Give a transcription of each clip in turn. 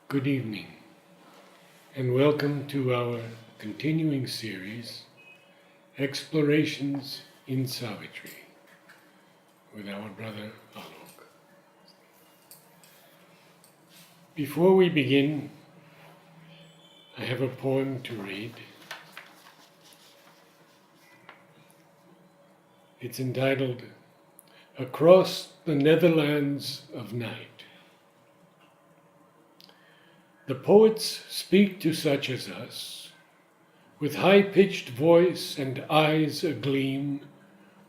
Good evening, and welcome to our continuing series, Explorations in Savitri, with our brother Alok. Before we begin, I have a poem to read. It's entitled, Across the Netherlands of Night. The poets speak to such as us, with high-pitched voice and eyes agleam,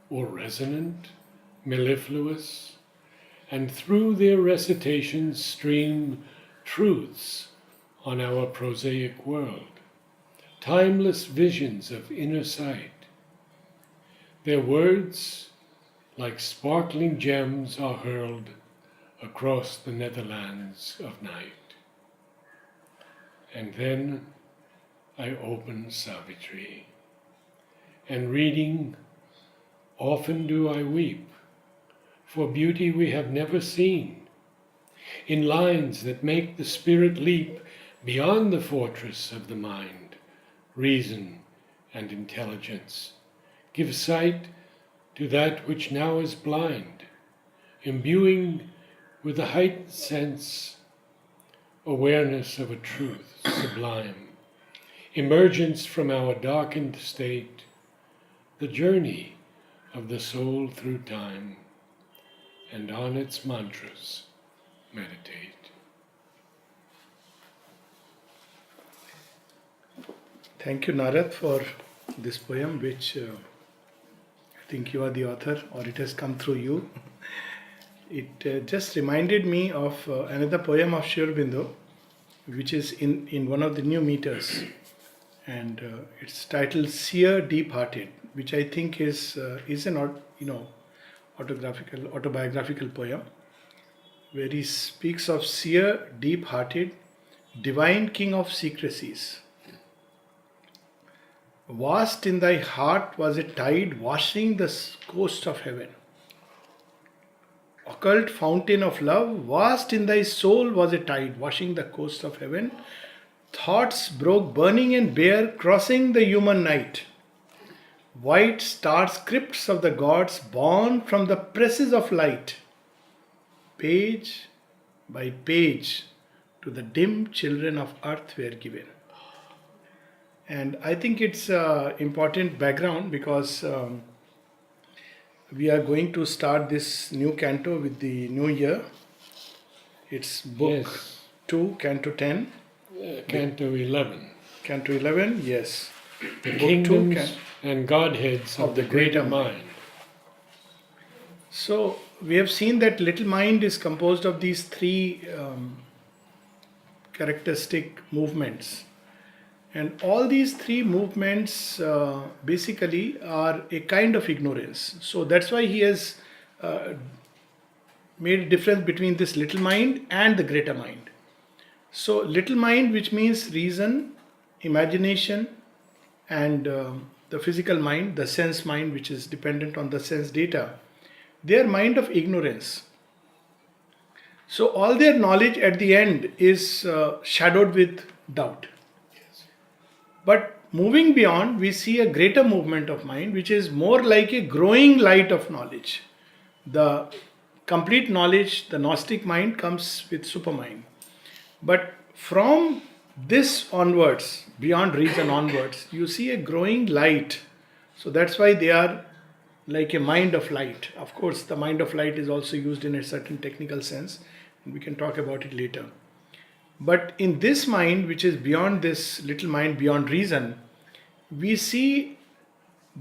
or resonant, mellifluous, and through their recitations stream truths on our prosaic world, timeless visions of inner sight. Their words, like sparkling gems, are hurled across the Netherlands of night. And then I open Savitri, and reading, often do I weep, for beauty we have never seen, in lines that make the spirit leap beyond the fortress of the mind, reason and intelligence, give sight to that which now is blind, imbuing with a heightened sense awareness of a truth sublime, emergence from our darkened state, the journey of the soul through time, and on its mantras meditate. Thank you, Narad, for this poem, which I think you are the author, or it has come through you. It just reminded me of another poem of Sri Aurobindo, which is in one of the new meters, and it's titled "Seer Deep-Hearted," which I think is an autobiographical poem, where he speaks of seer, deep-hearted, divine king of secrecies. Vast in thy heart was a tide washing the coast of heaven. Occult fountain of love, vast in thy soul was a tide washing the coast of heaven. Thoughts broke burning and bare, crossing the human night. White star scripts of the gods born from the presses of light. Page by page to the dim children of earth were given. And I think it's important background because we are going to start this new canto with the new year. It's book 2, canto 10. Canto 11. Canto 11, yes. The Book kingdoms 2 and godheads of the greater mind. So we have seen that little mind is composed of these three characteristic movements. And all these three movements basically are a kind of ignorance. So that's why he has made a difference between this little mind and the greater mind. So little mind, which means reason, imagination, and the physical mind, the sense mind, which is dependent on the sense data, they are mind of ignorance. So all their knowledge at the end is shadowed with doubt. But moving beyond, we see a greater movement of mind, which is more like a growing light of knowledge. The complete knowledge, the Gnostic mind, comes with supermind. But from this onwards, beyond reason onwards, you see a growing light. So that's why they are like a mind of light. Of course, the mind of light is also used in a certain technical sense, and we can talk about it later. But in this mind, which is beyond this little mind, beyond reason, we see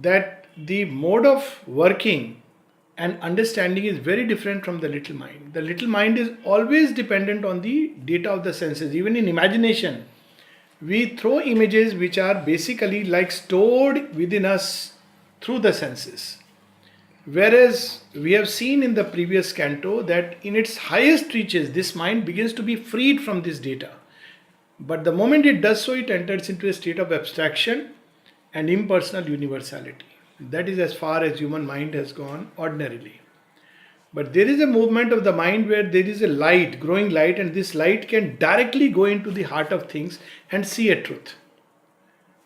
that the mode of working and understanding is very different from the little mind. The little mind is always dependent on the data of the senses. Even in imagination, we throw images which are basically like stored within us through the senses. Whereas we have seen in the previous canto that in its highest reaches, this mind begins to be freed from this data. But the moment it does so, it enters into a state of abstraction and impersonal universality. That is as far as human mind has gone ordinarily. But there is a movement of the mind where there is a light, growing light, and this light can directly go into the heart of things and see a truth.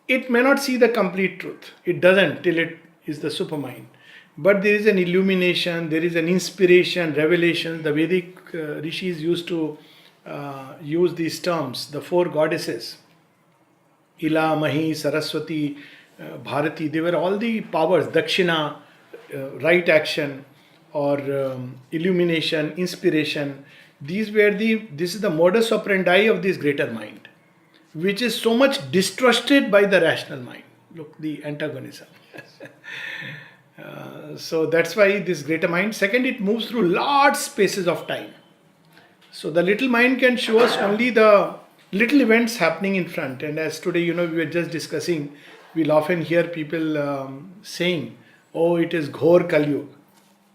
It may not see the complete truth. It doesn't till it is the supermind. But there is an illumination, there is an inspiration, revelation. The Vedic rishis used to use these terms, the four goddesses. Ila, Mahi, Saraswati, Bharati, they were all the powers, Dakshina, right action, or illumination, inspiration. This is the modus operandi of this greater mind, which is so much distrusted by the rational mind. Look, the antagonism. So that's why this greater mind. Second, it moves through large spaces of time. So the little mind can show us only the little events happening in front. And as today, we were just discussing, we'll often hear people saying, "Oh, it is Ghor Kalyug."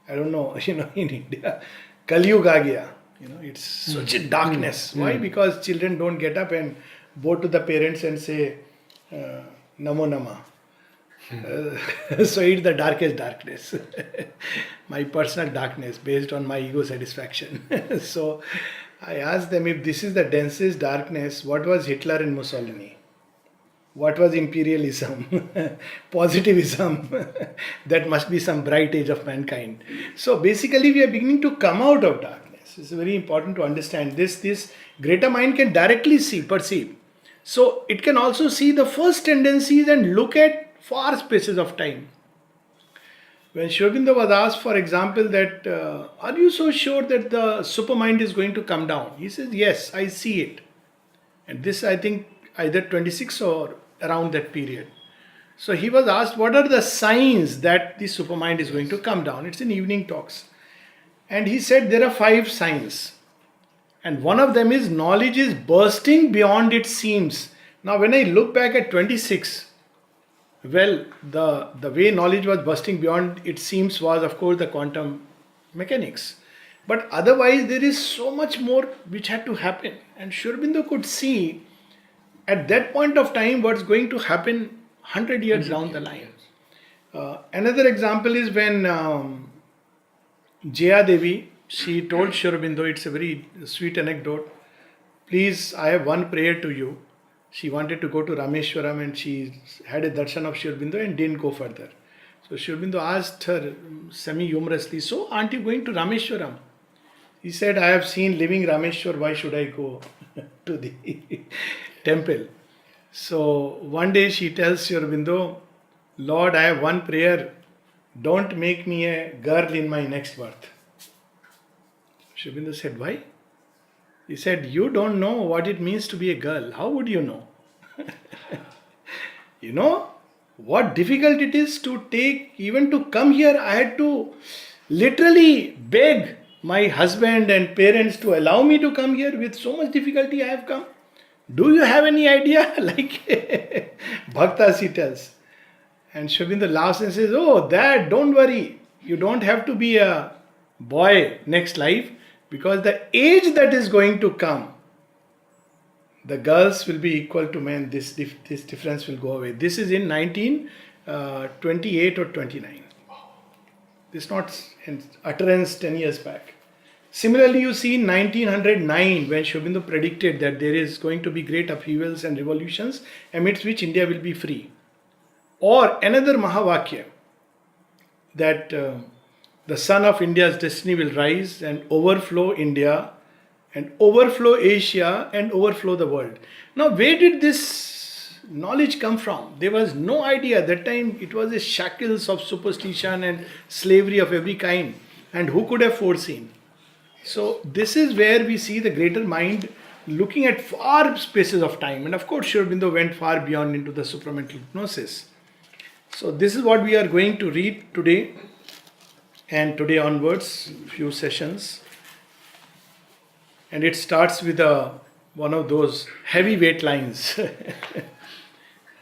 I don't know, in India, Kalyug aa gaya. It's such a darkness. Why? Because children don't get up and bow to the parents and say, Namo Nama. So it's the darkest darkness. My personal darkness based on my ego satisfaction. So I asked them, if this is the densest darkness, what was Hitler and Mussolini? What was imperialism? Positivism? That must be some bright age of mankind. So basically we are beginning to come out of darkness. It's very important to understand this. This greater mind can directly perceive. So it can also see the first tendencies and look at far spaces of time. When Sri Aurobindo was asked, for example, that are you so sure that the supermind is going to come down? He says, yes, I see it. And this, I think, either 26 or around that period. So he was asked, what are the signs that the supermind is going to come down? It's in evening talks. And he said there are 5 signs. And one of them is knowledge is bursting beyond its seams. Now when I look back at 26, well, the way knowledge was bursting beyond its seams was, of course, the quantum mechanics. But otherwise, there is so much more which had to happen. And Sri Aurobindo could see at that point of time what's going to happen 100 years down the line. Another example is when Jaya Devi, she told Sri Aurobindo, it's a very sweet anecdote, please, I have one prayer to you. She wanted to go to Rameshwaram and she had a darshan of Sri Aurobindo and didn't go further. So Sri Aurobindo asked her semi-humorously, so aren't you going to Rameshwaram? He said, I have seen living Rameshwar, why should I go to the temple? So one day she tells Sri Aurobindo, Lord, I have one prayer, don't make me a girl in my next birth. Sri Aurobindo said, why? He said, you don't know what it means to be a girl. How would you know? You know what difficult it is to take, even to come here. I had to literally beg my husband and parents to allow me to come here. With so much difficulty I have come. Do you have any idea? Like Bhakta, she tells. And Sri Aurobindo laughs and says, oh, Dad, don't worry. You don't have to be a boy next life. Because the age that is going to come, the girls will be equal to men. This difference will go away. This is in 1928 or 29. This is not an utterance 10 years back. Similarly, you see in 1909 when Sri Aurobindo predicted that there is going to be great upheavals and revolutions amidst which India will be free. Or another Mahavakya that the sun of India's destiny will rise and overflow India and overflow Asia and overflow the world. Now, where did this knowledge come from? There was no idea. At that time, it was a shackles of superstition and slavery of every kind. And who could have foreseen? So, this is where we see the greater mind looking at far spaces of time. And of course, Sri Aurobindo went far beyond into the supramental hypnosis. So, this is what we are going to read today. And today onwards, few sessions. And it starts with one of those heavyweight lines.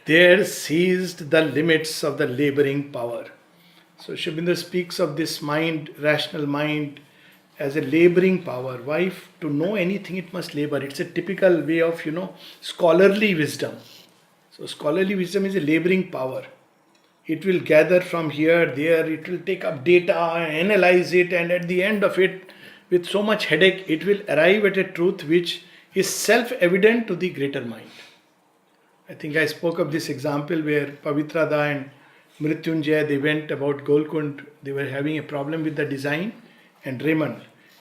There ceased the limits of the laboring power. So Sri Aurobindo speaks of this mind, rational mind, as a laboring power. Why? To know anything, it must labor. It's a typical way of, scholarly wisdom. So scholarly wisdom is a laboring power. It will gather from here, there, it will take up data, analyze it, and at the end of it, with so much headache, it will arrive at a truth which is self-evident to the greater mind. I think I spoke of this example where Pavitrada and Mrityunjay, they went about Golkund, they were having a problem with the design, and Raymond.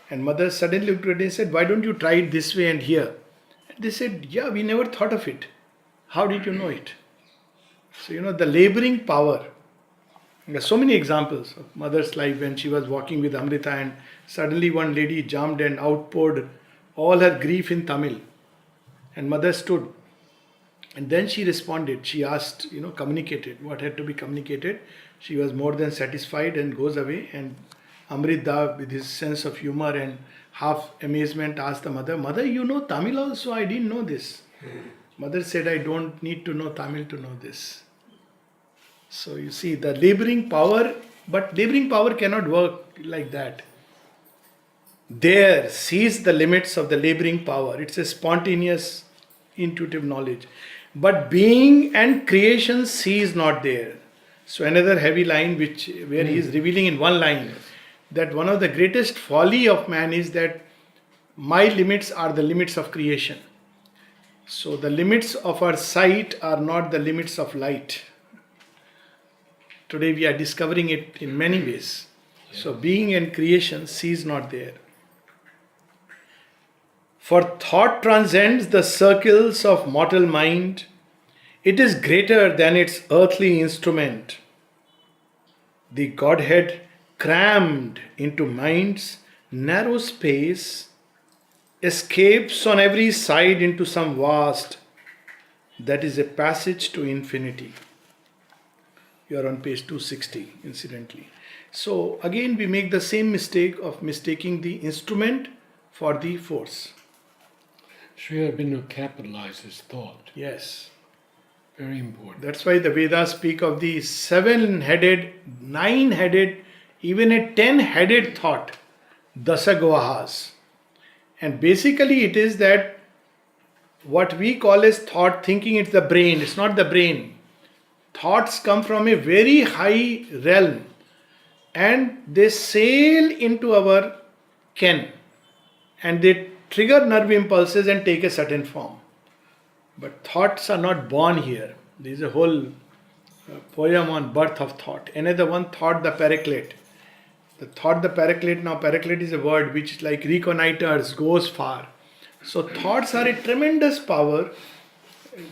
And mother suddenly looked at it and said, why don't you try it this way and here? And they said, yeah, we never thought of it. How did you know it? So, the laboring power. There are so many examples of mother's life when she was walking with Amrita and suddenly one lady jumped and outpoured all her grief in Tamil. And mother stood. And then she responded. She asked, communicated what had to be communicated. She was more than satisfied and goes away. And Amrita, with his sense of humor and half amazement, asked the mother, Mother, you know Tamil also? I didn't know this. Mother said, I don't need to know Tamil to know this. So you see, the laboring power, but laboring power cannot work like that. There sees the limits of the laboring power. It's a spontaneous, intuitive knowledge. But being and creation sees not there. So another heavy line where he is revealing in one line that one of the greatest folly of man is that my limits are the limits of creation. So the limits of our sight are not the limits of light. Today we are discovering it in many ways. So being and creation sees not there. For thought transcends the circles of mortal mind. It is greater than its earthly instrument. The Godhead crammed into mind's narrow space escapes on every side into some vast that is a passage to infinity. You are on page 260, incidentally. So again we make the same mistake of mistaking the instrument for the force. Sri Aurobindo capitalizes thought. Yes. Very important. That's why the Vedas speak of the 7-headed, 9-headed, even a 10-headed thought, dasagvahas. And basically it is that what we call as thought, thinking it's the brain. It's not the brain. Thoughts come from a very high realm and they sail into our ken and they trigger nerve impulses and take a certain form. But thoughts are not born here. There is a whole poem on birth of thought. Another one, thought the paraclete. The thought the paraclete, now paraclete is a word which like reconnoiters, goes far. So thoughts are a tremendous power.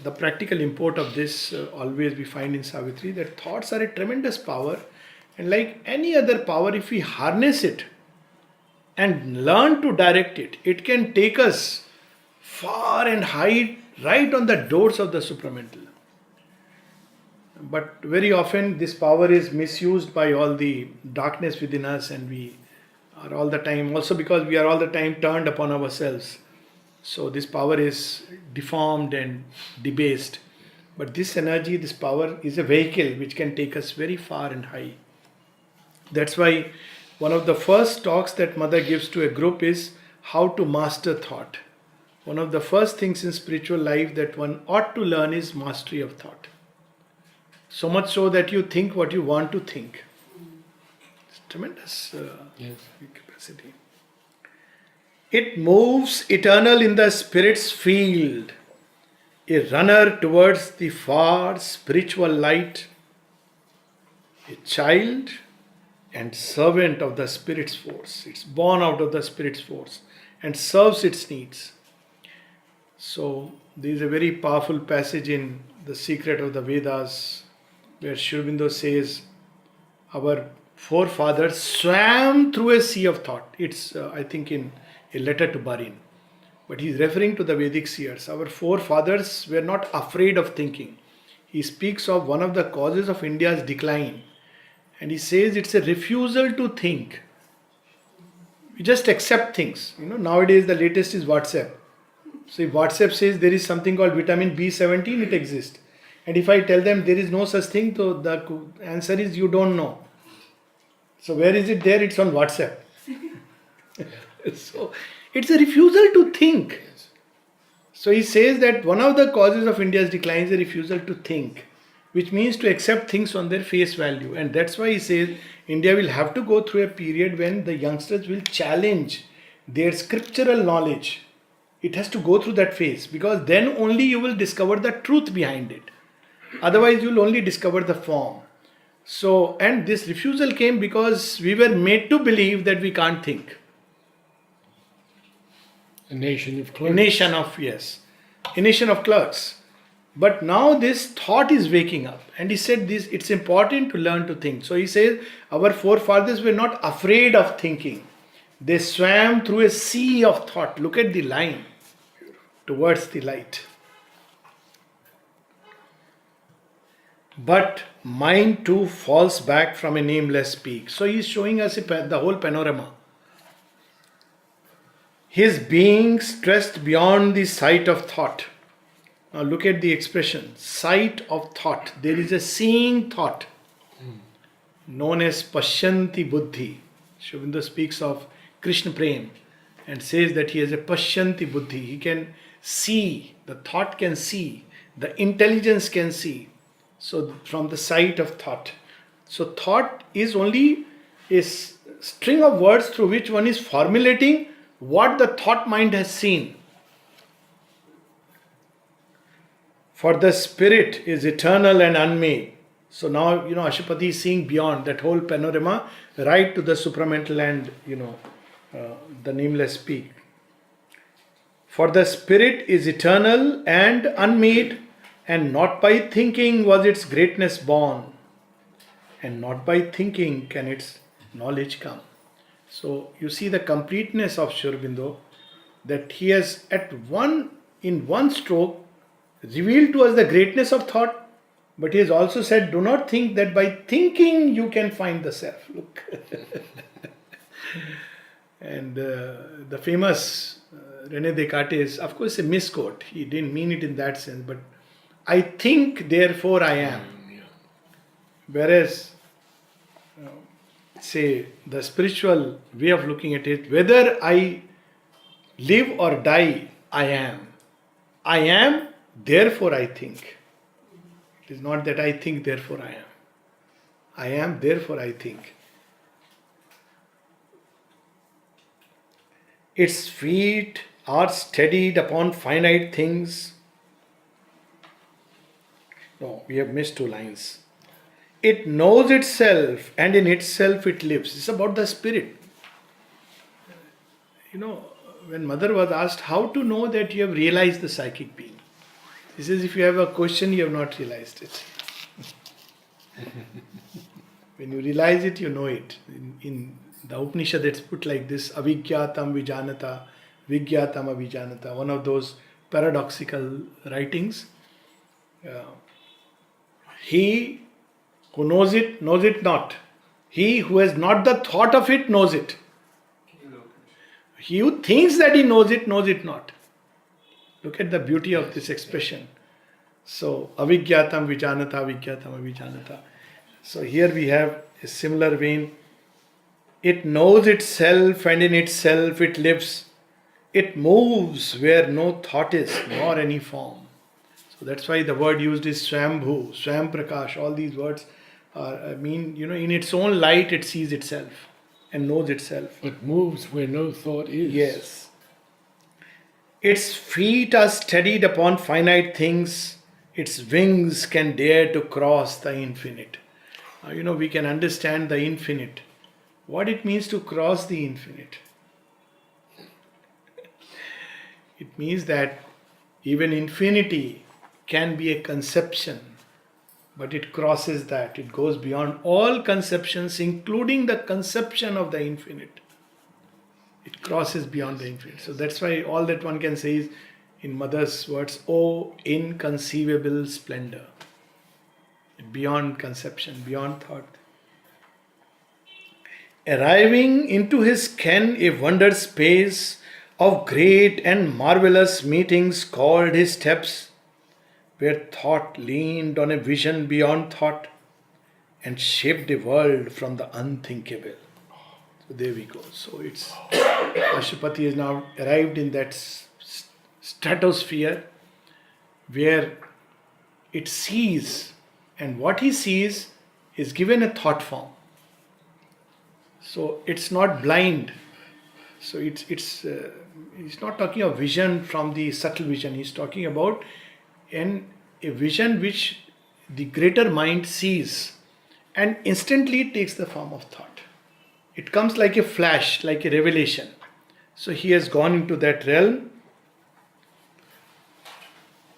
The practical import of this always we find in Savitri, that thoughts are a tremendous power, and like any other power, if we harness it and learn to direct it, it can take us far and high, right on the doors of the supramental. But very often this power is misused by all the darkness within us, and we are all the time, also because we are all the time turned upon ourselves. So this power is deformed and debased. But this energy, this power is a vehicle which can take us very far and high. That's why one of the first talks that Mother gives to a group is how to master thought. One of the first things in spiritual life that one ought to learn is mastery of thought. So much so that you think what you want to think. It's tremendous capacity. It moves eternal in the spirit's field, a runner towards the far spiritual light, a child and servant of the spirit's force. It's born out of the spirit's force and serves its needs. So there is a very powerful passage in The Secret of the Vedas where Sri Aurobindo says, our forefathers swam through a sea of thought. It's, I think, in a letter to Barin. But he's referring to the Vedic seers. Our forefathers were not afraid of thinking. He speaks of one of the causes of India's decline. And he says it's a refusal to think. We just accept things. Nowadays the latest is WhatsApp. So if WhatsApp says there is something called vitamin B17, it exists. And if I tell them there is no such thing, so the answer is you don't know. So where is it there? It's on WhatsApp. So it's a refusal to think. So he says that one of the causes of India's decline is a refusal to think. which means to accept things on their face value. And that's why he says India will have to go through a period when the youngsters will challenge their scriptural knowledge. It has to go through that phase, because then only you will discover the truth behind it. Otherwise, you will only discover the form. So, and this refusal came because we were made to believe that we can't think. A nation of A clerks. nation of, yes, a nation of clerks. But now this thought is waking up. And he said this, it's important to learn to think. So he says our forefathers were not afraid of thinking. They swam through a sea of thought. Look at the line, towards the light. But mind too falls back from a nameless peak. So he is showing us the whole panorama. His being stressed beyond the sight of thought. Now look at the expression, sight of thought. There is a seeing thought known as Pashyanti Buddhi. Sri Aurobindo speaks of Krishna Prem and says that he has a Pashyanti Buddhi. He can see, the thought can see, the intelligence can see. So from the sight of thought. So thought is only a string of words through which one is formulating what the thought mind has seen. For the spirit is eternal and unmade. So now, Ashupati is seeing beyond that whole panorama, right to the supramental and, the nameless peak. For the spirit is eternal and unmade, and not by thinking was its greatness born, and not by thinking can its knowledge come. So you see the completeness of Sri Aurobindo, that he has in one stroke revealed to us the greatness of thought, but he has also said, do not think that by thinking you can find the self. Look. And the famous René Descartes, of course, a misquote. He didn't mean it in that sense, but I think, therefore I am. Whereas, say, the spiritual way of looking at it, whether I live or die, I am. I am, therefore I think. It is not that I think, therefore I am. I am, therefore I think. Its feet are steadied upon finite things. No, we have missed 2 lines. It knows itself and in itself it lives. It's about the spirit. When Mother was asked how to know that you have realized the psychic being, he says, if you have a question, you have not realized it. When you realize it, you know it. In the Upanishad, it's put like this: avijñātam vijanata, vijñātam avijanata. One of those paradoxical writings. He who knows it not. He who has not the thought of it knows it. He who thinks that he knows it not. Look at the beauty of this expression. So, avijñātam vijanata, avijñātam avijanata. So here we have a similar vein. It knows itself and in itself it lives. It moves where no thought is, nor any form. So that's why the word used is Swambhu, Swamprakash. All these words in its own light it sees itself and knows itself. But moves where no thought is. Yes. Its feet are steadied upon finite things. Its wings can dare to cross the infinite. We can understand the infinite. What it means to cross the infinite. It means that even infinity can be a conception, but it crosses that. It goes beyond all conceptions, including the conception of the infinite. It crosses beyond the infinite. So that's why all that one can say is, in Mother's words, oh inconceivable splendor. Beyond conception, beyond thought. Arriving into his ken a wonder space of great and marvelous meetings called his steps, where thought leaned on a vision beyond thought and shaped a world from the unthinkable. So there we go. So it's Ashupati has now arrived in that stratosphere where it sees and what he sees is given a thought form. So it's not blind. So he's not talking of vision from the subtle vision. He's talking about a vision which the greater mind sees and instantly takes the form of thought. It comes like a flash, like a revelation. So he has gone into that realm,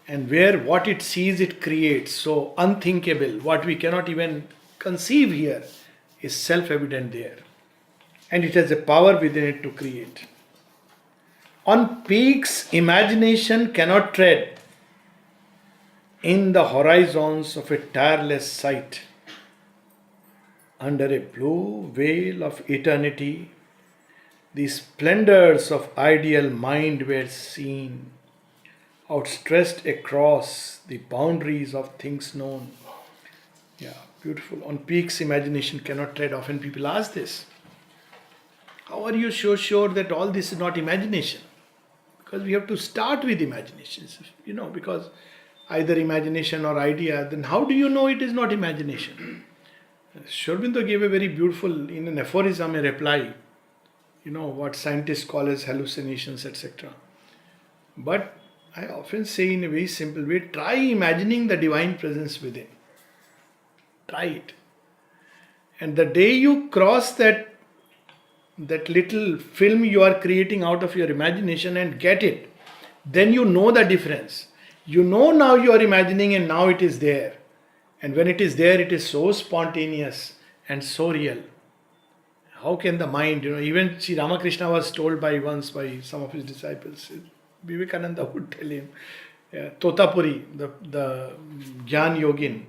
and where what it sees it creates. So unthinkable, what we cannot even conceive here, is self-evident there. And it has a power within it to create. On peaks imagination cannot tread, in the horizons of a tireless sight. Under a blue veil of eternity, the splendors of ideal mind were seen, outstretched across the boundaries of things known. Yeah, beautiful. On peaks imagination cannot tread. Often people ask this. How are you so sure that all this is not imagination? Because we have to start with imaginations, because either imagination or idea, then how do you know it is not imagination? Sri Aurobindo gave a very beautiful, in an aphorism, a reply, what scientists call as hallucinations, etc. But I often say in a very simple way, try imagining the divine presence within. Try it. And the day you cross that little film you are creating out of your imagination and get it, then you know the difference. You know now you are imagining and now it is there. And when it is there, it is so spontaneous and so real. How can the mind, even Sri Ramakrishna was told once by some of his disciples, Vivekananda would tell him, Totapuri, the Gyan Yogin,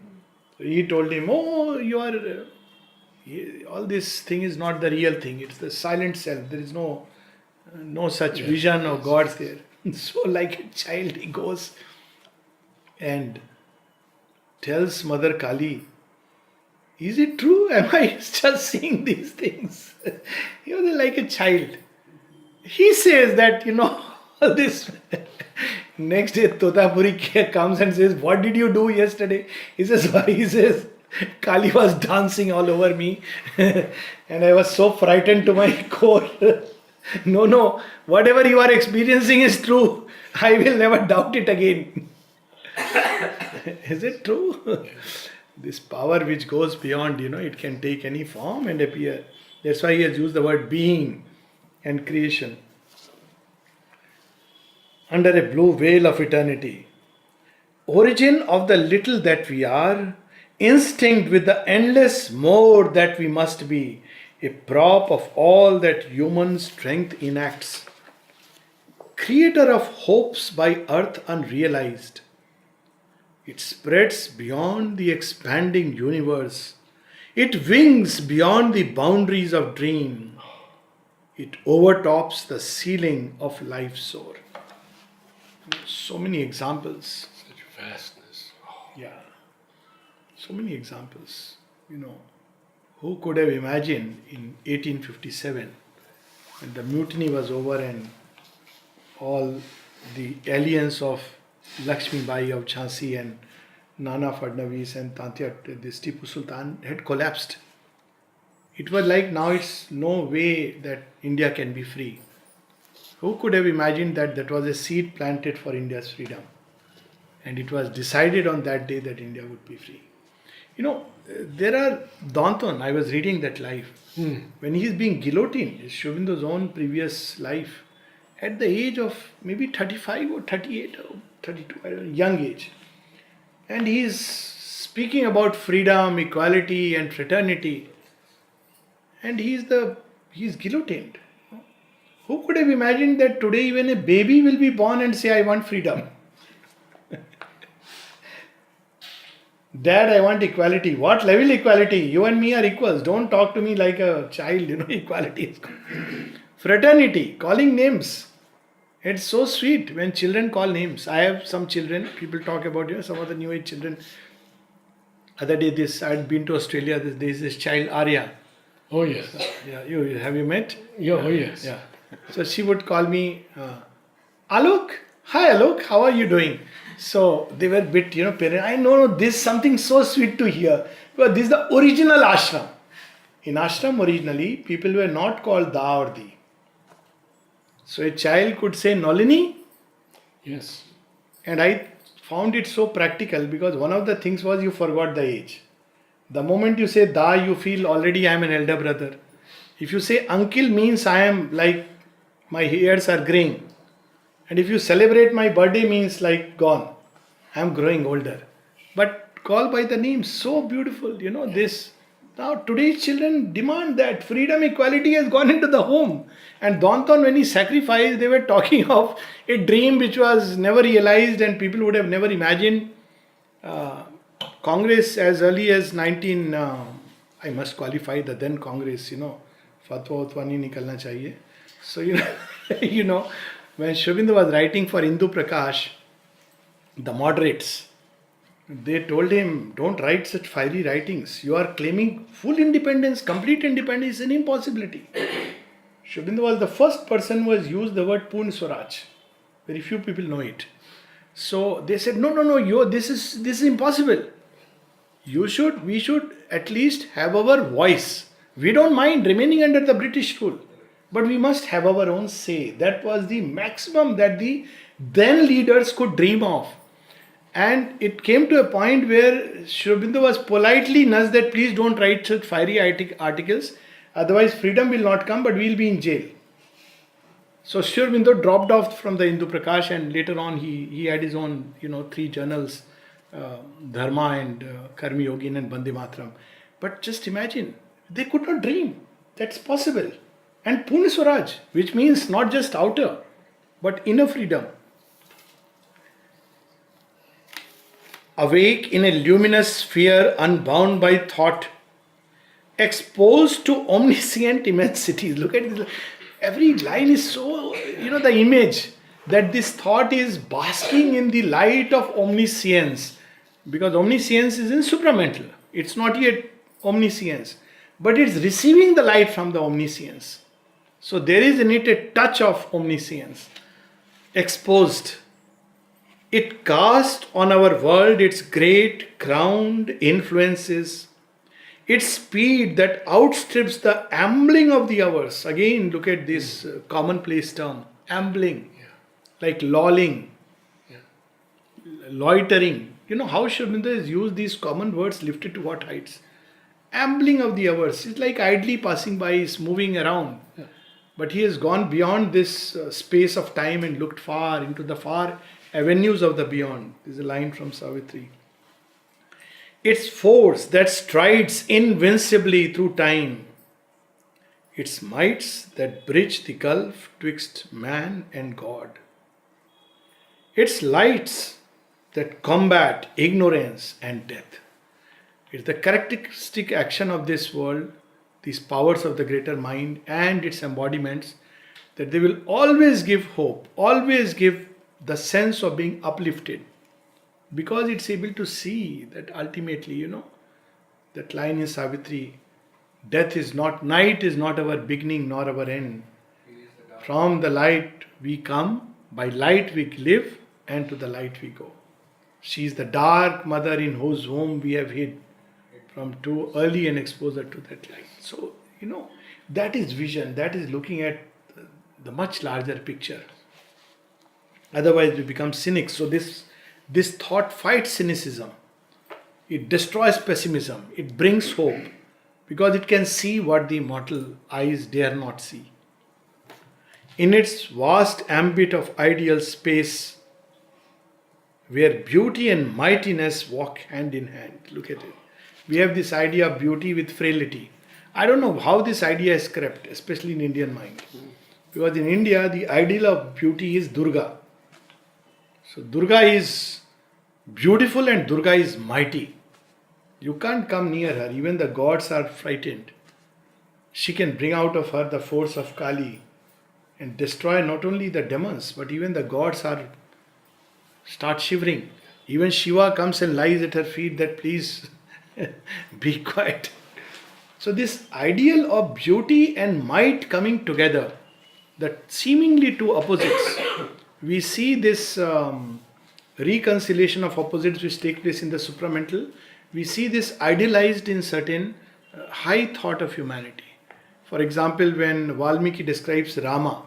he told him, you are, all this thing is not the real thing, it's the silent self, there is no such vision of God's there. So like a child he goes and tells Mother Kali, is it true? Am I just seeing these things? They're like a child. He says that, this. Next day Totapuri comes and says, what did you do yesterday? He says, why? He says, Kali was dancing all over me and I was so frightened to my core. No, whatever you are experiencing is true. I will never doubt it again. Is it true? This power which goes beyond, it can take any form and appear. That's why he has used the word being and creation. Under a blue veil of eternity, origin of the little that we are, instinct with the endless more that we must be, a prop of all that human strength enacts, creator of hopes by earth unrealized. It spreads beyond the expanding universe. It wings beyond the boundaries of dream. It overtops the ceiling of life's soar. So many examples. Such vastness. Yeah. So many examples. Who could have imagined in 1857 when the mutiny was over and all the alliance of Lakshmi Bai of Jhansi and Nana Fadnavis and Tantiya, this Tipu Sultan had collapsed. It was like now it's no way that India can be free. Who could have imagined that was a seed planted for India's freedom? And it was decided on that day that India would be free. There are Danton, I was reading that life. When he is being guillotined, it's Sri Aurobindo's own previous life, at the age of maybe 35 or 38 or 32, I don't know, young age. And he is speaking about freedom, equality and fraternity. And he is guillotined. Who could have imagined that today even a baby will be born and say, I want freedom? Dad, I want equality. What level equality? You and me are equals. Don't talk to me like a child, equality is good. Fraternity, calling names. It's so sweet when children call names. I have some children, people talk about, some of the new age children. Other day, I had been to Australia, there is this child, Arya. Oh yes. Yeah, have you met? Yeah, oh yes. Yeah. So she would call me, Alok. Hi Alok, how are you doing? So they were bit, parent. I know this is something so sweet to hear. Because this is the original ashram. In ashram originally, people were not called da or di. So a child could say Nolini, Yes. and I found it so practical because one of the things was you forgot the age. The moment you say da, you feel already I am an elder brother. If you say uncle means I am like my hairs are graying. And if you celebrate my birthday means like gone. I am growing older. But call by the name, so beautiful, this. Now today's children demand that freedom equality has gone into the home. And Danton, when he sacrificed, they were talking of a dream which was never realized and people would have never imagined. Uh, Congress as early as 19, I must qualify the then Congress, fatwa utwa nahi nikalna chahiye. So, you know, when Shobindu was writing for Indu Prakash, the moderates, they told him, don't write such fiery writings. You are claiming full independence, complete independence is an impossibility. Shobindu was the first person who has used the word Purn Swaraj. Very few people know it. So they said, no, this is impossible. We should at least have our voice. We don't mind remaining under the British rule, but we must have our own say. That was the maximum that the then leaders could dream of. And it came to a point where Shobindu was politely nudged that please don't write such fiery articles, otherwise freedom will not come, but we will be in jail. So Sri Aurobindo dropped off from the Hindu Prakash, and later on he had his own, 3 journals, Dharma and Karmi Yogin and Bande Matram. But just imagine, they could not dream that's possible. And Pune Swaraj, which means not just outer, but inner freedom. Awake in a luminous sphere unbound by thought, exposed to omniscient immensities. Look at this. Every line is so, the image that this thought is basking in the light of omniscience. Because omniscience is in supramental. It's not yet omniscience. But it's receiving the light from the omniscience. So there is in it a touch of omniscience. Exposed. It casts on our world its great crowned influences. Its speed that outstrips the ambling of the hours. Again, look at this commonplace term, ambling, like lolling, loitering. You know how Sri Aurobindo has used these common words lifted to what heights? Ambling of the hours. It's like idly passing by, is moving around. Yeah. But he has gone beyond this space of time and looked far into the far avenues of the beyond. This is a line from Savitri. Its force that strides invincibly through time, its mights that bridge the gulf twixt man and God, its lights that combat ignorance and death. It's the characteristic action of this world, these powers of the greater mind and its embodiments, that they will always give hope, always give the sense of being uplifted. Because it's able to see that ultimately, that line in Savitri, night is not our beginning nor our end. From the light we come, by light we live, and to the light we go. She is the dark mother in whose womb we have hid from too early an exposure to that light. So, that is vision, that is looking at the much larger picture. Otherwise we become cynics. So this thought fights cynicism. It destroys pessimism. It brings hope because it can see what the mortal eyes dare not see. In its vast ambit of ideal space, where beauty and mightiness walk hand in hand. Look at it. We have this idea of beauty with frailty. I don't know how this idea has crept, especially in Indian mind. Because in India, the ideal of beauty is Durga. So Durga is beautiful and Durga is mighty. You can't come near her. Even the gods are frightened. She can bring out of her the force of Kali and destroy not only the demons, but even the gods start shivering. Even Shiva comes and lies at her feet that please be quiet. So this ideal of beauty and might coming together, that seemingly two opposites, we see this reconciliation of opposites which take place in the supramental. We see this idealized in certain high thought of humanity. For example, when Valmiki describes Rama,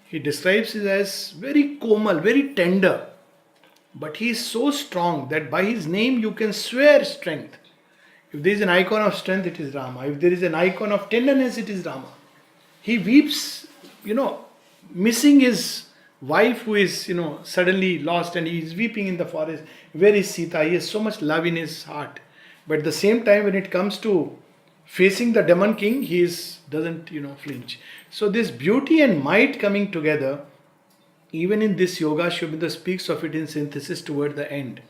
he describes it as very komal, very tender, but he is so strong that by his name you can swear strength. If there is an icon of strength, it is Rama. If there is an icon of tenderness, it is Rama. He weeps, missing his wife who is, suddenly lost, and he is weeping in the forest. Where is Sita? He has so much love in his heart. But at the same time, when it comes to facing the demon king, doesn't flinch. So this beauty and might coming together, even in this yoga, Sri Aurobindo speaks of it in synthesis toward the end,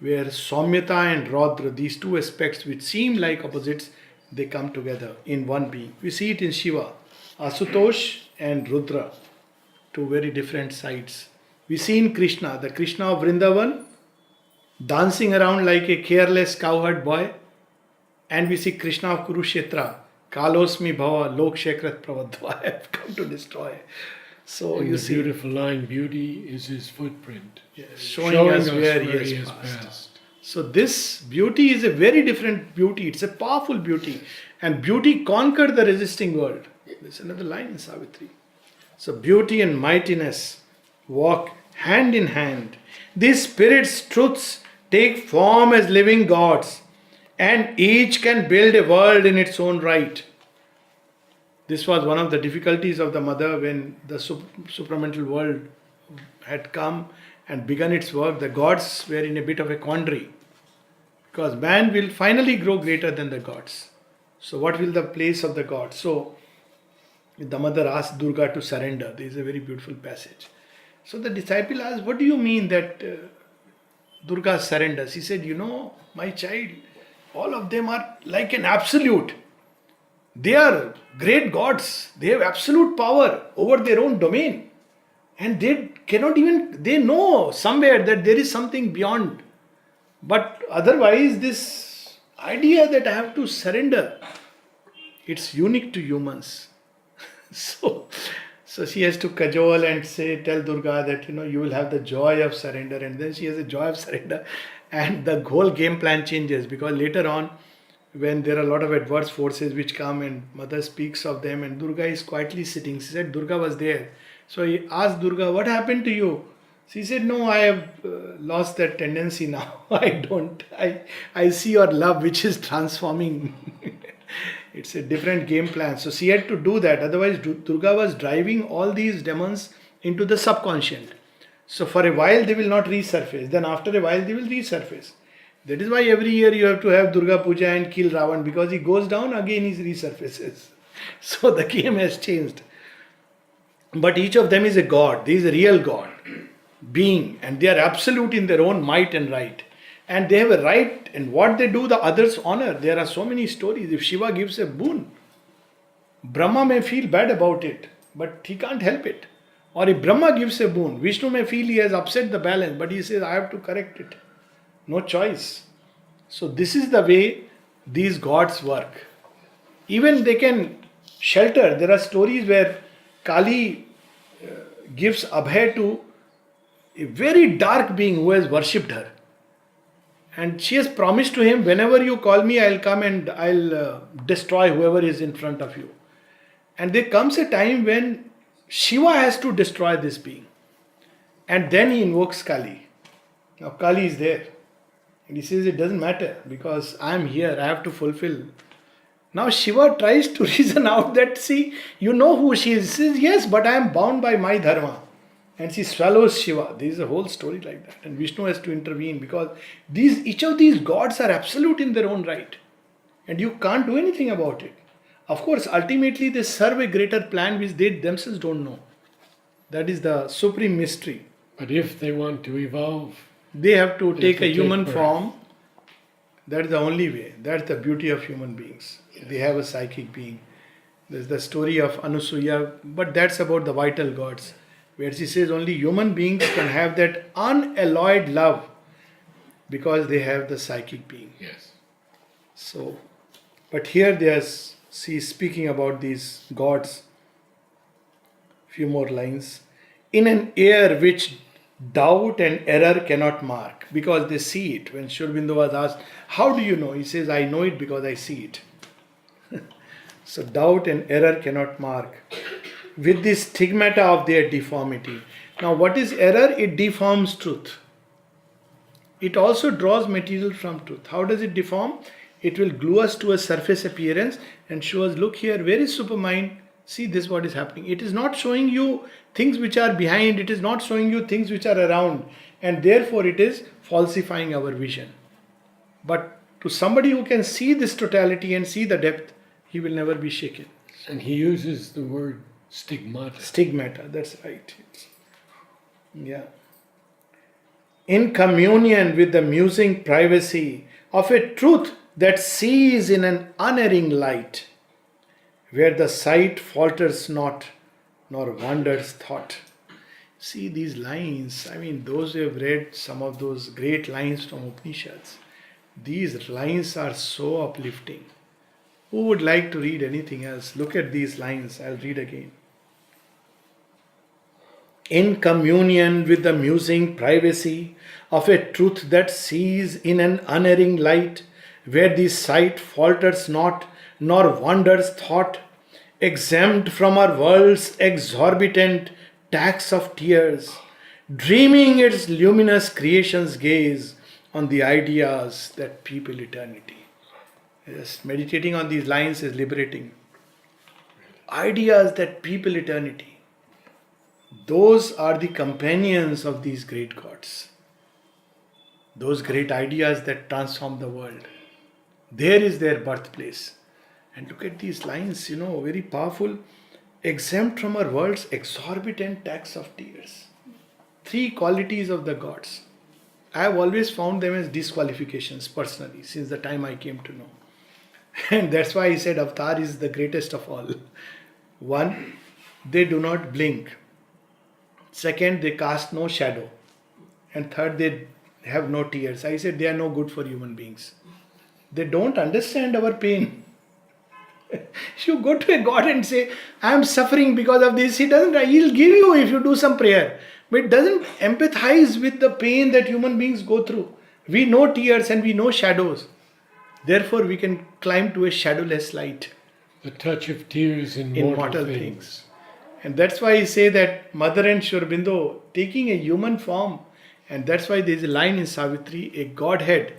where Saumyata and Raudra, these two aspects which seem like opposites, they come together in one being. We see it in Shiva, Asutosh and Rudra, two very different sides. We see in Krishna, the Krishna of Vrindavan, dancing around like a careless cowherd boy, and we see Krishna of Kurukshetra, Kalosmi Bhava Lok Shekrat Pravadva, I have come to destroy. So And you the see, beautiful line, beauty is his footprint, showing us where he has passed. So this beauty is a very different beauty. It's a powerful beauty. And beauty conquered the resisting world. There's another line in Savitri. So beauty and mightiness walk hand in hand. These spirits' truths take form as living gods, and each can build a world in its own right. This was one of the difficulties of the mother when the supramental world had come and begun its work. The gods were in a bit of a quandary, because man will finally grow greater than the gods. So what will the place of the gods? So the mother asked Durga to surrender. There is a very beautiful passage. So the disciple asked, what do you mean that Durga surrenders? He said, my child, all of them are like an absolute. They are great gods. They have absolute power over their own domain. And they know somewhere that there is something beyond. But otherwise, this idea that I have to surrender, it's unique to humans. So she has to cajole and tell Durga that, you will have the joy of surrender. And then she has a joy of surrender. And the whole game plan changes, because later on, when there are a lot of adverse forces which come and mother speaks of them and Durga is quietly sitting. She said Durga was there. So he asked Durga, what happened to you? She said, no, I have lost that tendency now. I see your love which is transforming. It's a different game plan. So she had to do that. Otherwise, Durga was driving all these demons into the subconscious. So for a while they will not resurface. Then after a while they will resurface. That is why every year you have to have Durga Puja and kill Ravan, because he goes down, again he resurfaces. So the game has changed. But each of them is a god. There is a real god, being, and they are absolute in their own might and right. And they have a right, and what they do, the others honor. There are so many stories. If Shiva gives a boon, Brahma may feel bad about it, but he can't help it. Or if Brahma gives a boon, Vishnu may feel he has upset the balance, but he says, I have to correct it. No choice. So this is the way these gods work. Even they can shelter. There are stories where Kali gives abhay to a very dark being who has worshipped her. And she has promised to him, whenever you call me, I'll come and I'll destroy whoever is in front of you. And there comes a time when Shiva has to destroy this being. And then he invokes Kali. Now Kali is there. And he says, it doesn't matter because I am here, I have to fulfill. Now Shiva tries to reason out that, see, you know who she is. He says, yes, but I am bound by my dharma. And she swallows Shiva. There is a whole story like that. And Vishnu has to intervene because each of these gods are absolute in their own right. And you can't do anything about it. Of course, ultimately they serve a greater plan which they themselves don't know. That is the supreme mystery. But if they want to evolve, they have to take a human form. That is the only way. That's the beauty of human beings. Yes. They have a psychic being. There's the story of Anusuya, but that's about the vital gods, where she says only human beings can have that unalloyed love because they have the psychic being. yes, So, but here she is speaking about these gods. Few more lines. in an air which doubt and error cannot mark, because they see it. When Sri Aurobindo was asked, how do you know? He says, I know it because I see it. So doubt and error cannot mark, with the stigmata of their deformity. Now what is error? It deforms truth. It also draws material from truth. How does it deform? It will glue us to a surface appearance and show us, look here, where is supermind? See, this is what is happening. It is not showing you things which are behind. It is not showing you things which are around. And therefore it is falsifying our vision. But to somebody who can see this totality and see the depth, he will never be shaken. And he uses the word stigmata. Stigmata, that's right. Yeah. In communion with the musing privacy of a truth that sees in an unerring light, where the sight falters not, nor wanders thought. See these lines, those who have read some of those great lines from Upanishads, these lines are so uplifting. Who would like to read anything else? Look at these lines, I'll read again. In communion with the musing privacy of a truth that sees in an unerring light, where the sight falters not, nor wanders thought, exempt from our world's exorbitant tax of tears, dreaming its luminous creations gaze on the ideas that people eternity. Yes, meditating on these lines is liberating. Ideas that people eternity. Those are the companions of these great gods. Those great ideas that transform the world. There is their birthplace. And look at these lines, very powerful. Exempt from our world's exorbitant tax of tears. 3 qualities of the gods. I have always found them as disqualifications personally, since the time I came to know. And that's why I said Avatar is the greatest of all. 1, they do not blink. 2nd, they cast no shadow. And 3rd, they have no tears. I said they are no good for human beings. They don't understand our pain. You go to a God and say, I am suffering because of this. He'll give you if you do some prayer. But it doesn't empathize with the pain that human beings go through. We know tears and we know shadows. Therefore, we can climb to a shadowless light. The touch of tears in mortal things. And that's why I say that Mother and Sri Aurobindo taking a human form, and that's why there is a line in Savitri, a Godhead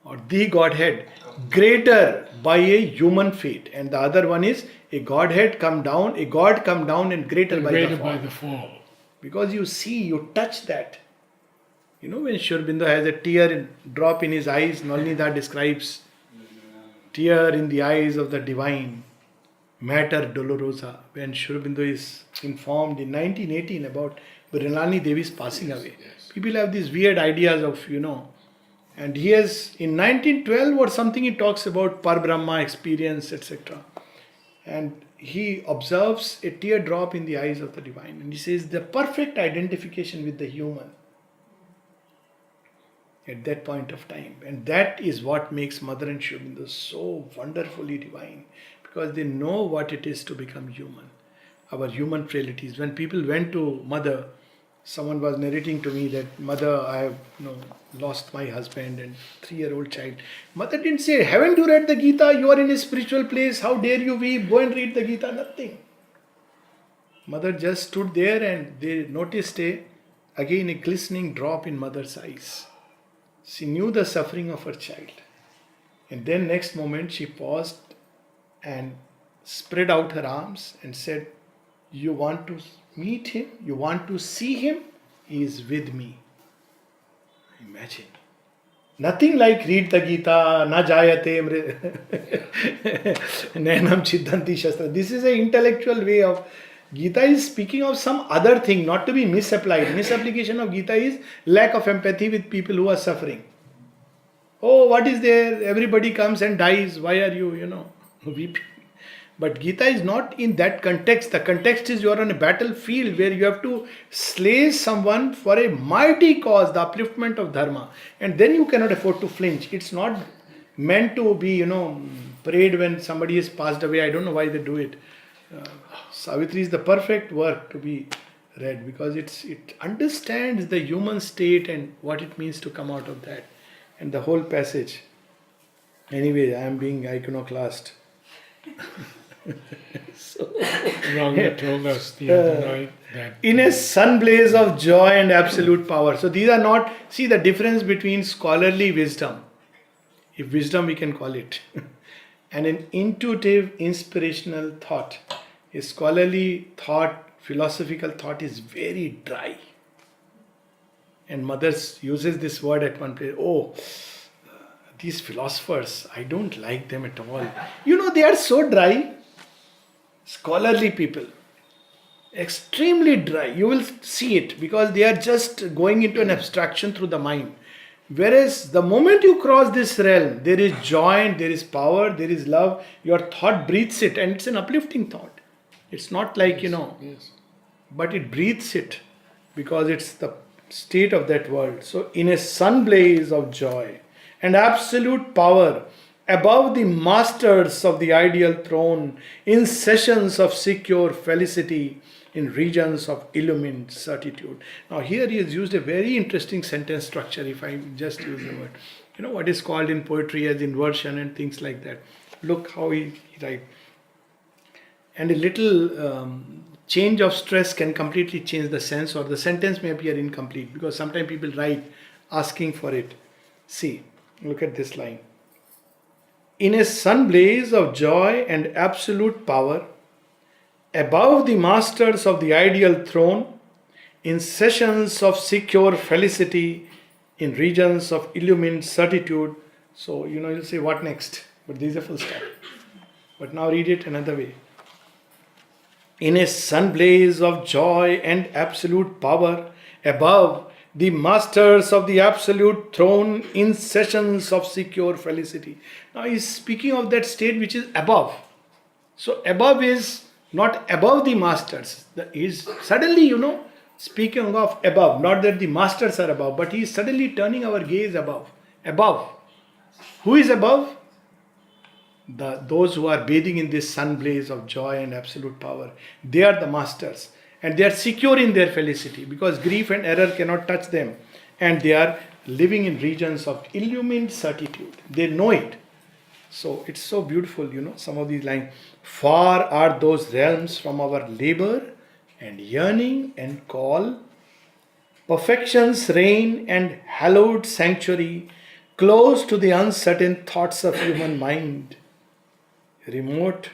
or the Godhead greater by a human fate, and the other one is a Godhead come down, a God come down and greater by the fall. Because you see, you touch that. When Sri Aurobindo has a tear drop in his eyes, Nalnida describes tear in the eyes of the divine, Mater Dolorosa, when Sri Aurobindo is informed in 1918 about Mrinalini Devi's passing away. Yes. People have these weird ideas of, and he has, in 1912 or something, he talks about Par-Brahma experience, etc. And he observes a teardrop in the eyes of the divine. And he says, the perfect identification with the human at that point of time. And that is what makes Mother and Sri Aurobindo so wonderfully divine. Because they know what it is to become human. Our human frailties. When people went to Mother, someone was narrating to me that, Mother, I have lost my husband and 3-year-old child. Mother didn't say, haven't you read the Gita? You are in a spiritual place. How dare you weep? Go and read the Gita. Nothing. Mother just stood there and they noticed a glistening drop in Mother's eyes. She knew the suffering of her child. And then next moment she paused and spread out her arms and said, you want to meet him? You want to see him? He is with me. Imagine. Nothing like read the Gita, na jayate nayanam chiddanti shastra. This is an intellectual way of, Gita is speaking of some other thing, not to be misapplied. Misapplication of Gita is lack of empathy with people who are suffering. Oh, what is there? Everybody comes and dies. Why are you, weeping? But Gita is not in that context. The context is you are on a battlefield where you have to slay someone for a mighty cause, the upliftment of dharma. And then you cannot afford to flinch. It's not meant to be, prayed when somebody has passed away. I don't know why they do it. Savitri is the perfect work to be read, because it understands the human state and what it means to come out of that, and the whole passage. Anyway, I am being iconoclast. Ranga told us the other night that In a sun blaze of joy and absolute power. So these are not, see the difference between scholarly wisdom, if wisdom we can call it, and an intuitive, inspirational thought. A scholarly thought, philosophical thought is very dry. And Mothers uses this word at one place. Oh, these philosophers, I don't like them at all. They are so dry. Scholarly people, extremely dry. You will see it because they are just going into an abstraction through the mind. Whereas the moment you cross this realm, there is joy, there is power, there is love. Your thought breathes it, and it's an uplifting thought. It's not like, yes. but it breathes it because it's the state of that world. So, in a sun blaze of joy and absolute power, above the masters of the ideal throne, in sessions of secure felicity, in regions of illumined certitude. Now here he has used a very interesting sentence structure, if I just use the word. What is called in poetry as inversion and things like that. Look how he writes. And a little change of stress can completely change the sense, or the sentence may appear incomplete, because sometimes people write asking for it. See, look at this line. In a sun blaze of joy and absolute power, above the masters of the ideal throne, in sessions of secure felicity, in regions of illumined certitude. So, you'll say, what next? But this is a full stop. But now read it another way. In a sun blaze of joy and absolute power, above the masters of the absolute throne, in sessions of secure felicity. Now he's speaking of that state which is above. So above is not above the masters. He's suddenly, speaking of above. Not that the masters are above, but he's suddenly turning our gaze above. Above. Who is above? Those who are bathing in this sun blaze of joy and absolute power. They are the masters. And they are secure in their felicity, because grief and error cannot touch them. And they are living in regions of illumined certitude. They know it. So it's so beautiful, some of these lines. Far are those realms from our labor and yearning and call. Perfection's reign and hallowed sanctuary, close to the uncertain thoughts of human mind, remote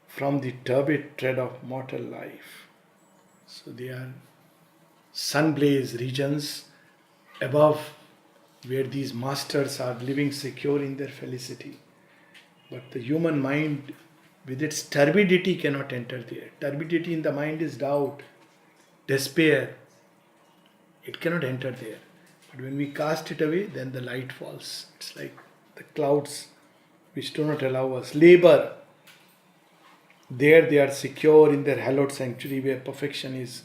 from the turbid tread of mortal life. So they are sun-blazed regions above, where these masters are living secure in their felicity. But the human mind, with its turbidity, cannot enter there. Turbidity in the mind is doubt, despair. It cannot enter there. But when we cast it away, then the light falls. It's like the clouds which do not allow us. Labor. There they are secure in their hallowed sanctuary, where perfection is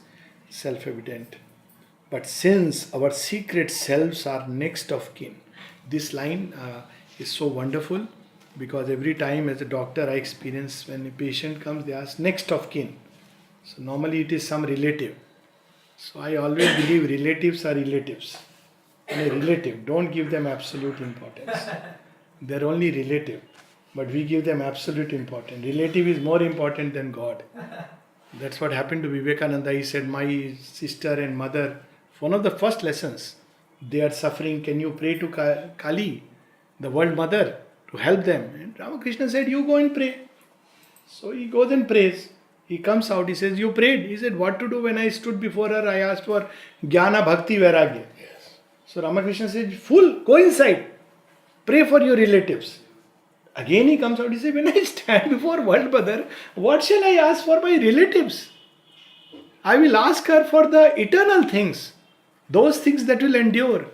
self-evident. But since our secret selves are next of kin, this line is so wonderful, because every time as a doctor I experience, when a patient comes, they ask next of kin. So normally it is some relative. So I always believe relatives are relatives. And a relative, don't give them absolute importance. They're only relative, but we give them absolute importance. Relative is more important than God. That's what happened to Vivekananda. He said, my sister and mother, one of the first lessons, they are suffering. Can you pray to Kali, the world mother, to help them? And Ramakrishna said, you go and pray. So he goes and prays. He comes out, he says, you prayed. He said, what to do? When I stood before her, I asked for Jnana Bhakti Vairagya. Yes. So Ramakrishna said, fool, go inside. Pray for your relatives. Again he comes out, he says, when I stand before world mother, what shall I ask for my relatives? I will ask her for the eternal things, those things that will endure.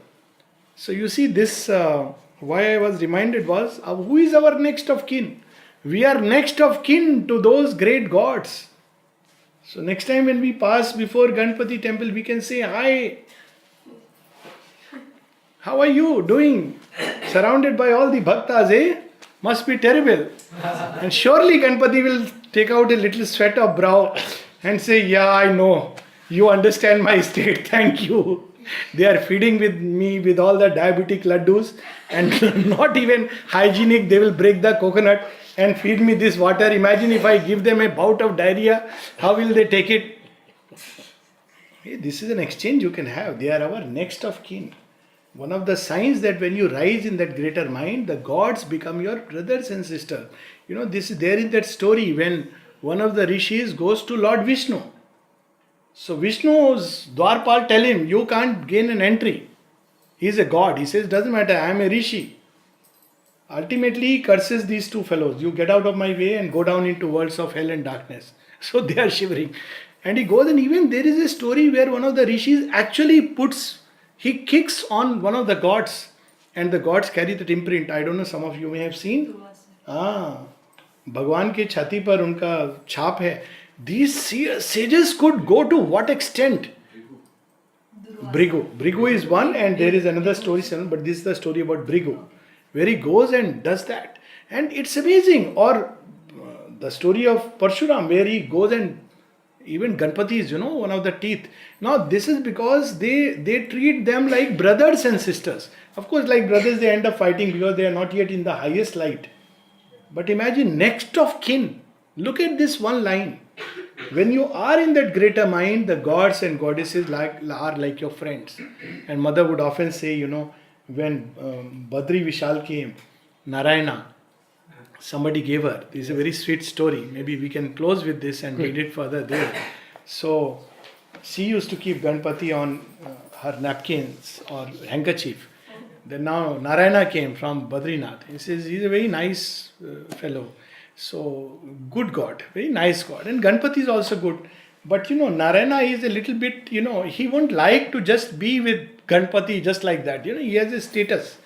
So you see this, why I was reminded was, who is our next of kin? We are next of kin to those great gods. So next time when we pass before Ganpati temple, we can say, hi, how are you doing? Surrounded by all the bhaktas, eh? Must be terrible. And surely Ganpati will take out a little sweat of brow and say, yeah, I know. You understand my state. Thank you. They are feeding with me with all the diabetic laddus and not even hygienic. They will break the coconut and feed me this water. Imagine if I give them a bout of diarrhea, how will they take it? Hey, this is an exchange you can have. They are our next of kin. One of the signs that when you rise in that greater mind, the gods become your brothers and sisters. This is there in that story when one of the rishis goes to Lord Vishnu. So Vishnu's Dwarpal tell him, you can't gain an entry. He is a god. He says, doesn't matter, I am a rishi. Ultimately, he curses these two fellows. You get out of my way and go down into worlds of hell and darkness. So they are shivering. And he goes, and even there is a story where one of the rishis actually he kicks on one of the gods. And the gods carry that imprint. I don't know, some of you may have seen. भगवान के छाती पर उनका छाप है. These sages could go to what extent? Brigu is one, and there is another story, but this is the story about Brigu, where he goes and does that. And it's amazing. Or the story of Parshuram, where he goes and even Ganpati is, one of the teeth. Now, this is because they treat them like brothers and sisters. Of course, like brothers, they end up fighting because they are not yet in the highest light. But imagine next of kin. Look at this one line. When you are in that greater mind, the gods and goddesses are like your friends. And mother would often say, when Badri Vishal came, Narayana, somebody gave her. This is a very sweet story. Maybe we can close with this and read it further there. So, she used to keep Ganpati on her napkins or handkerchief. Then now Narayana came from Badrinath. He says he's a very nice fellow. So, good God, very nice God. And Ganpati is also good. But Narayana is a little bit, he won't like to just be with Ganpati just like that. He has a status.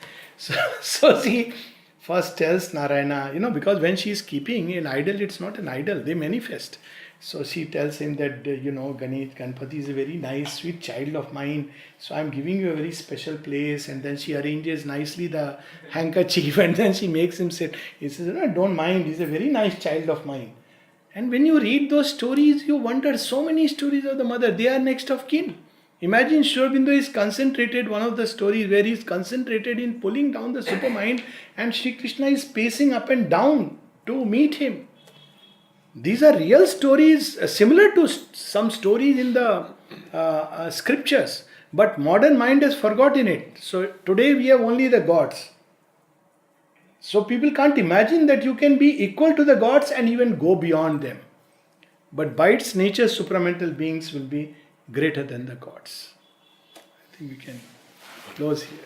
So she first tells Narayana, because when she is keeping an idol, it's not an idol, they manifest. So she tells him that, Ganpati is a very nice, sweet child of mine. So I'm giving you a very special place. And then she arranges nicely the handkerchief and then she makes him sit. He says, don't mind, he's a very nice child of mine. And when you read those stories, you wonder, so many stories of the mother, they are next of kin. Imagine Sri Aurobindo is concentrated, one of the stories where he is concentrated in pulling down the supermind and Sri Krishna is pacing up and down to meet him. These are real stories, similar to some stories in the scriptures. But modern mind has forgotten it. So today we have only the gods. So people can't imagine that you can be equal to the gods and even go beyond them. But by its nature, supramental beings will be greater than the gods. I think we can close here.